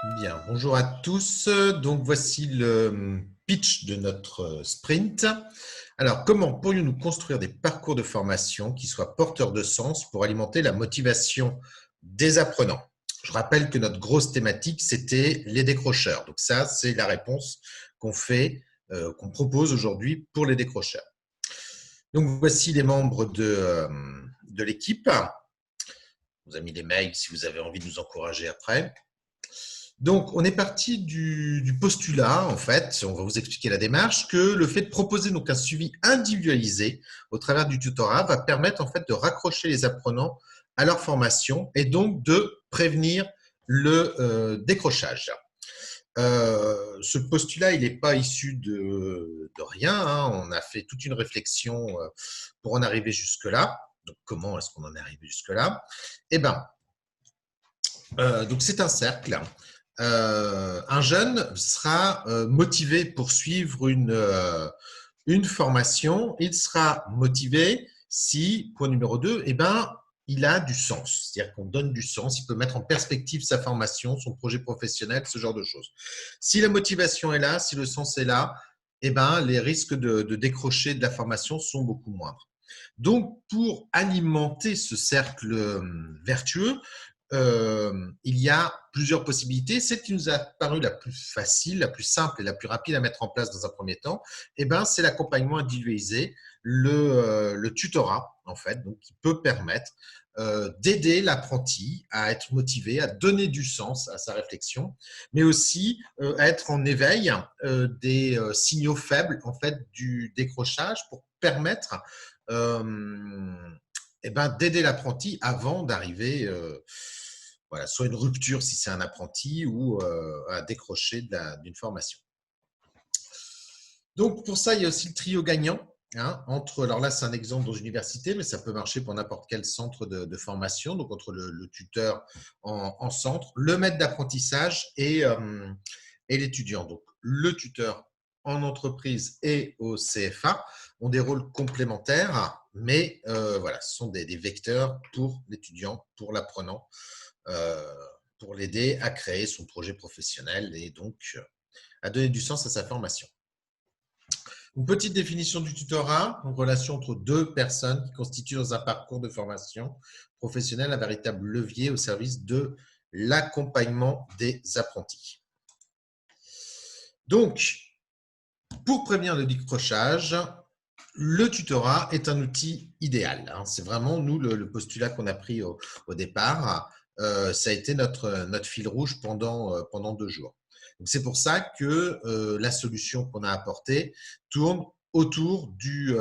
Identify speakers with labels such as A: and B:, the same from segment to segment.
A: Bien, bonjour à tous. Donc, voici le pitch de notre sprint. Alors, comment pourrions-nous construire des parcours de formation qui soient porteurs de sens pour alimenter la motivation des apprenants? Je rappelle que notre grosse thématique, c'était les décrocheurs. Donc ça, c'est la réponse qu'on propose aujourd'hui pour les décrocheurs. Donc, voici les membres de l'équipe. On vous a mis des mails si vous avez envie de nous encourager après. Donc, on est parti du postulat, en fait, on va vous expliquer la démarche, que le fait de proposer donc un suivi individualisé au travers du tutorat va permettre en fait de raccrocher les apprenants à leur formation et donc de prévenir le décrochage. Ce postulat, il n'est pas issu de rien, hein. On a fait toute une réflexion pour en arriver jusque-là. Donc, comment est-ce qu'on en est arrivé jusque-là? Eh bien, donc c'est un cercle. Un jeune sera motivé pour suivre une formation. Il sera motivé si, point numéro 2, eh ben, il a du sens. C'est-à-dire qu'on donne du sens, il peut mettre en perspective sa formation, son projet professionnel, ce genre de choses. Si la motivation est là, si le sens est là, eh ben, les risques de décrocher de la formation sont beaucoup moindres. Donc, pour alimenter ce cercle vertueux, il y a plusieurs possibilités. Celle qui nous a paru la plus facile, la plus simple et la plus rapide à mettre en place dans un premier temps, eh ben, c'est l'accompagnement individualisé, le tutorat, en fait, donc, qui peut permettre d'aider l'apprenti à être motivé, à donner du sens à sa réflexion, mais aussi à être en éveil des signaux faibles en fait, du décrochage pour permettre eh ben, d'aider l'apprenti avant d'arriver voilà, soit une rupture si c'est un apprenti ou à décrocher d'une formation. Donc, pour ça, il y a aussi le trio gagnant. Hein, alors là, c'est un exemple dans une université, mais ça peut marcher pour n'importe quel centre de formation. Donc, entre le tuteur en centre, le maître d'apprentissage et l'étudiant. Donc, le tuteur en entreprise et au CFA ont des rôles complémentaires, mais voilà, ce sont des vecteurs pour l'étudiant, pour l'apprenant, pour l'aider à créer son projet professionnel et donc à donner du sens à sa formation. Une petite définition du tutorat, une relation entre deux personnes qui constituent dans un parcours de formation professionnelle un véritable levier au service de l'accompagnement des apprentis. Donc, pour prévenir le décrochage, le tutorat est un outil idéal. C'est vraiment, nous, le postulat qu'on a pris au départ. Ça a été notre fil rouge pendant 2 jours. C'est pour ça que la solution qu'on a apportée tourne autour du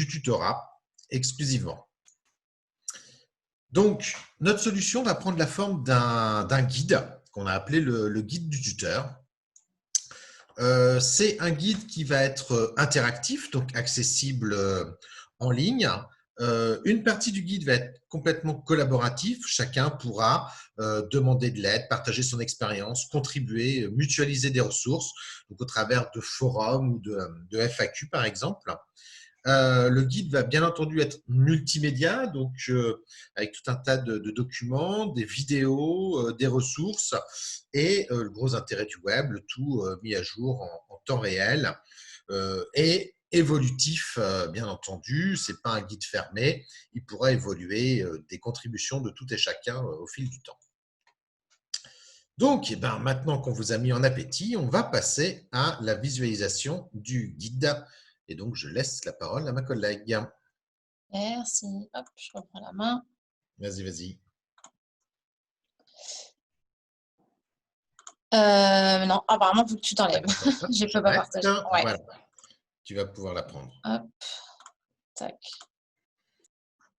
A: tutorat exclusivement. Donc, notre solution va prendre la forme d'un guide qu'on a appelé le guide du tuteur. C'est un guide qui va être interactif, donc accessible en ligne. Une partie du guide va être complètement collaboratif. Chacun pourra demander de l'aide, partager son expérience, contribuer, mutualiser des ressources, donc au travers de forums ou de FAQ par exemple. Le guide va bien entendu être multimédia, donc avec tout un tas de documents, des vidéos, des ressources et le gros intérêt du web, le tout mis à jour en temps réel et évolutif, bien entendu. Ce n'est pas un guide fermé, il pourra évoluer des contributions de tout et chacun au fil du temps. Donc, eh ben, maintenant qu'on vous a mis en appétit, on va passer à la visualisation du guide. Et donc, je laisse la parole à ma collègue.
B: Merci. Hop, je reprends la main.
A: Vas-y, vas-y.
B: Non, apparemment, il faut que tu t'enlèves. Je ne peux pas partager. Ouais.
A: Voilà. Tu vas pouvoir la prendre.
B: Hop. Tac.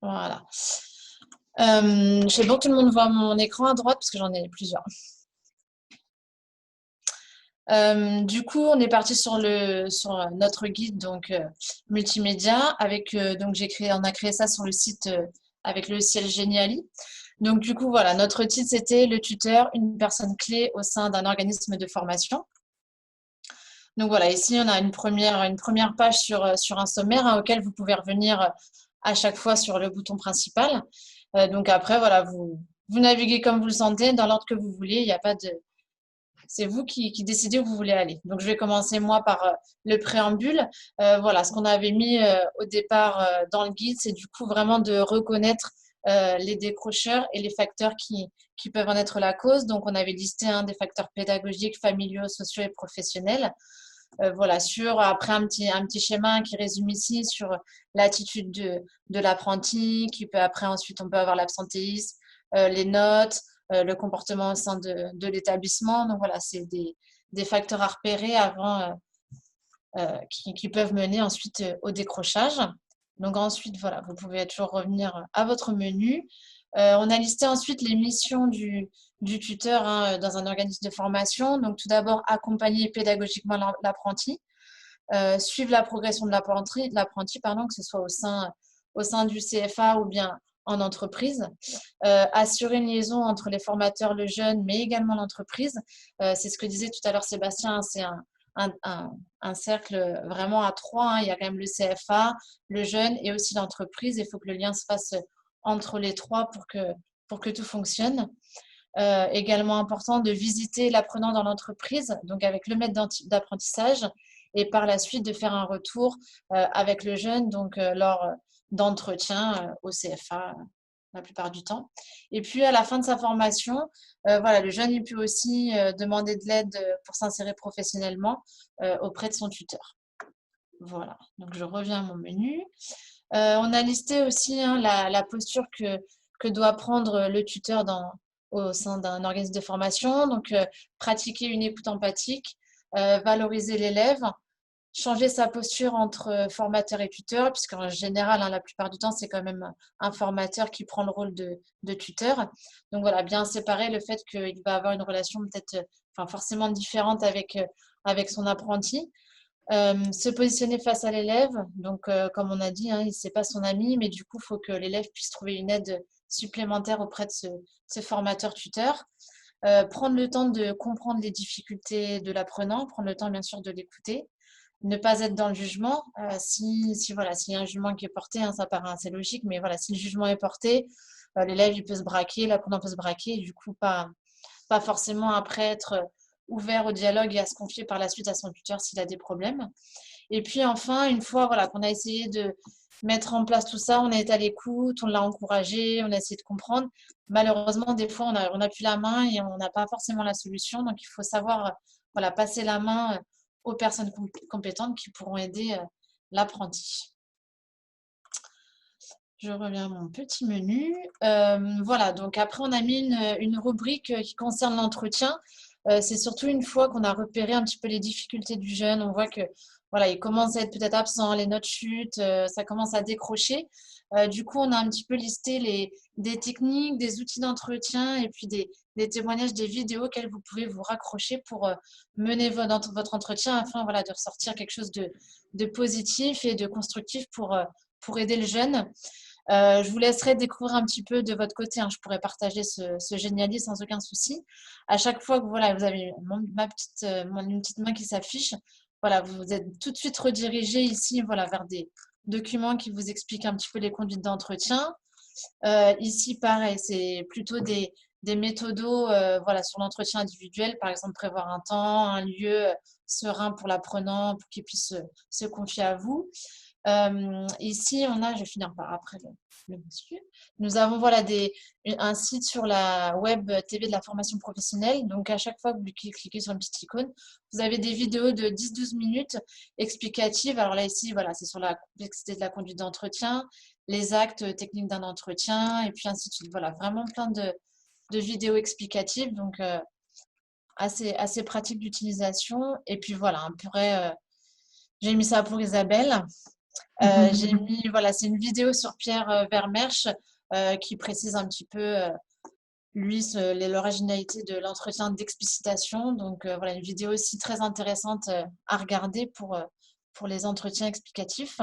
B: Voilà. Je sais pas que tout le monde voit mon écran à droite parce que j'en ai plusieurs. Du coup, on est parti sur notre guide donc multimédia avec donc on a créé ça sur le site avec le logiciel Geniali. Donc du coup voilà, notre titre c'était le tuteur, une personne clé au sein d'un organisme de formation. Donc voilà, ici on a une première page sur un sommaire hein, auquel vous pouvez revenir à chaque fois sur le bouton principal. Donc après voilà, vous naviguez comme vous le sentez, dans l'ordre que vous voulez, il n'y a pas c'est vous qui décidez où vous voulez aller. Donc, je vais commencer moi par le préambule. Voilà, ce qu'on avait mis au départ dans le guide, c'est du coup vraiment de reconnaître les décrocheurs et les facteurs qui peuvent en être la cause. Donc, on avait listé des facteurs pédagogiques, familiaux, sociaux et professionnels. Voilà, après un petit schéma qui résume ici sur l'attitude de l'apprenti, qui peut après ensuite on peut avoir l'absentéisme, les notes, le comportement au sein de l'établissement. Donc voilà, c'est des facteurs à repérer avant qui peuvent mener ensuite au décrochage. Donc ensuite, voilà, vous pouvez toujours revenir à votre menu. On a listé ensuite les missions du tuteur dans un organisme de formation. Donc tout d'abord, accompagner pédagogiquement l'apprenti, suivre la progression de l'apprenti, pardon, que ce soit au sein du CFA ou bien en entreprise, assurer une liaison entre les formateurs, le jeune, mais également l'entreprise. C'est ce que disait tout à l'heure Sébastien, c'est un cercle vraiment à trois. Il y a quand même le CFA, le jeune et aussi l'entreprise. Il faut que le lien se fasse entre les trois pour que tout fonctionne. Également important de visiter l'apprenant dans l'entreprise, donc avec le maître d'apprentissage, et par la suite de faire un retour avec le jeune, donc lors d'entretien au CFA la plupart du temps. Et puis à la fin de sa formation, voilà, le jeune il peut aussi demander de l'aide pour s'insérer professionnellement auprès de son tuteur. Voilà, donc je reviens à mon menu. On a listé aussi la posture que doit prendre le tuteur au sein d'un organisme de formation. Donc, pratiquer une écoute empathique, valoriser l'élève, changer sa posture entre formateur et tuteur, puisqu'en général, la plupart du temps, c'est quand même un formateur qui prend le rôle de tuteur. Donc voilà, bien séparer le fait qu'il va avoir une relation peut-être, enfin, forcément différente avec son apprenti. Se positionner face à l'élève, donc comme on a dit, c'est pas son ami, mais du coup, il faut que l'élève puisse trouver une aide supplémentaire auprès de ce formateur-tuteur. Prendre le temps de comprendre les difficultés de l'apprenant, prendre le temps bien sûr de l'écouter, ne pas être dans le jugement. Voilà, s'il y a un jugement qui est porté, ça paraît assez logique, mais voilà, si le jugement est porté, l'élève il peut se braquer, l'apprenant peut se braquer, et du coup pas forcément après être ouvert au dialogue et à se confier par la suite à son tuteur s'il a des problèmes. Et puis enfin, une fois voilà, qu'on a essayé de mettre en place tout ça, on est à l'écoute, on l'a encouragé, on a essayé de comprendre. Malheureusement, des fois, on a plus la main et on n'a pas forcément la solution. Donc, il faut savoir voilà, passer la main aux personnes compétentes qui pourront aider l'apprenti. Je reviens à mon petit menu. Voilà, donc après, on a mis une rubrique qui concerne l'entretien. C'est surtout une fois qu'on a repéré un petit peu les difficultés du jeune, on voit que voilà, il commence à être peut-être absent, les notes chutent, ça commence à décrocher. Du coup, on a un petit peu listé des techniques, des outils d'entretien et puis des témoignages, des vidéos auxquelles vous pouvez vous raccrocher pour mener votre entretien afin voilà, de ressortir quelque chose de positif et de constructif pour aider le jeune. Je vous laisserai découvrir un petit peu de votre côté. Je pourrais partager ce génialiste sans aucun souci. À chaque fois que voilà, vous avez une petite main qui s'affiche, voilà, vous êtes tout de suite redirigé ici voilà, vers des documents qui vous expliquent un petit peu les conduites d'entretien. Ici, pareil, c'est plutôt des méthodos voilà, sur l'entretien individuel, par exemple prévoir un temps, un lieu serein pour l'apprenant pour qu'il puisse se confier à vous. Ici, je vais finir par après le monsieur. Nous avons voilà, un site sur la web TV de la formation professionnelle. Donc, à chaque fois que vous cliquez sur une petite icône, vous avez des vidéos de 10-12 minutes explicatives. Alors là, ici, voilà, c'est sur la complexité de la conduite d'entretien, les actes techniques d'un entretien, et puis ainsi de suite. Voilà, vraiment plein de vidéos explicatives. Donc, assez pratique d'utilisation. Et puis voilà, j'ai mis ça pour Isabelle. J'ai mis, voilà, c'est une vidéo sur Pierre Vermersch qui précise un petit peu, lui, l'originalité de l'entretien d'explicitation. Donc, voilà, une vidéo aussi très intéressante à regarder pour les entretiens explicatifs.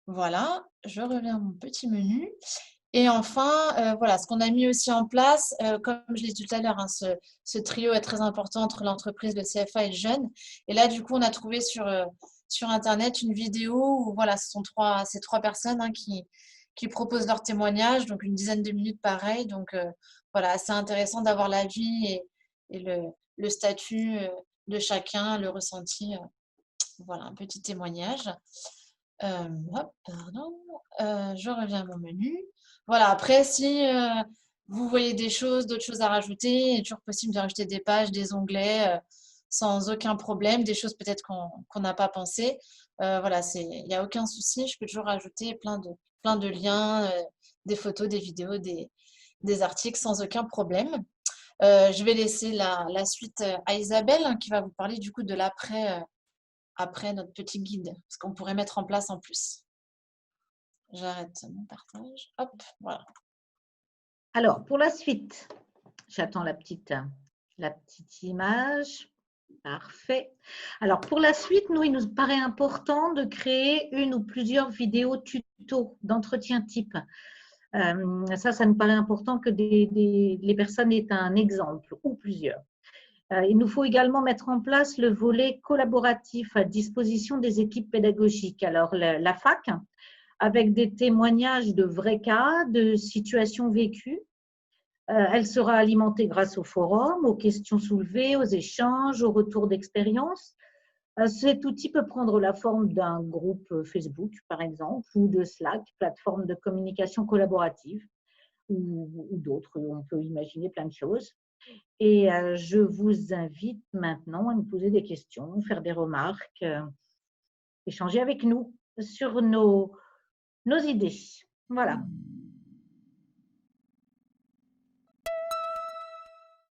B: Voilà, je reviens à mon petit menu. Et enfin, voilà, ce qu'on a mis aussi en place, comme je l'ai dit tout à l'heure, ce trio est très important entre l'entreprise, le CFA et le jeune. Et là, du coup, on a trouvé sur Internet une vidéo où voilà, ces trois personnes qui proposent leur témoignage, donc une dizaine de minutes pareil. Donc voilà, c'est intéressant d'avoir l'avis et le statut de chacun, le ressenti. Voilà, un petit témoignage. Hop, pardon. Je reviens à mon menu. Voilà, après, si vous voyez des choses, d'autres choses à rajouter, il est toujours possible de rajouter des pages, des onglets sans aucun problème, des choses peut-être qu'on n'a pas pensé. Voilà, il n'y a aucun souci. Je peux toujours rajouter plein de liens, des photos, des vidéos, des articles sans aucun problème. Je vais laisser la suite à Isabelle qui va vous parler du coup de l'après après notre petit guide, ce qu'on pourrait mettre en place en plus. J'arrête mon partage. Hop, voilà.
C: Alors, pour la suite, j'attends la petite image. Parfait. Alors, pour la suite, il nous paraît important de créer une ou plusieurs vidéos tuto d'entretien type. Ça nous paraît important que les personnes aient un exemple ou plusieurs. Il nous faut également mettre en place le volet collaboratif à disposition des équipes pédagogiques. Alors, la fac, avec des témoignages de vrais cas, de situations vécues. Elle sera alimentée grâce au forum, aux questions soulevées, aux échanges, aux retours d'expérience. Cet outil peut prendre la forme d'un groupe Facebook, par exemple, ou de Slack, plateforme de communication collaborative, ou d'autres. On peut imaginer plein de choses. Et je vous invite maintenant à nous poser des questions, faire des remarques, échanger avec nous sur nos idées. Voilà.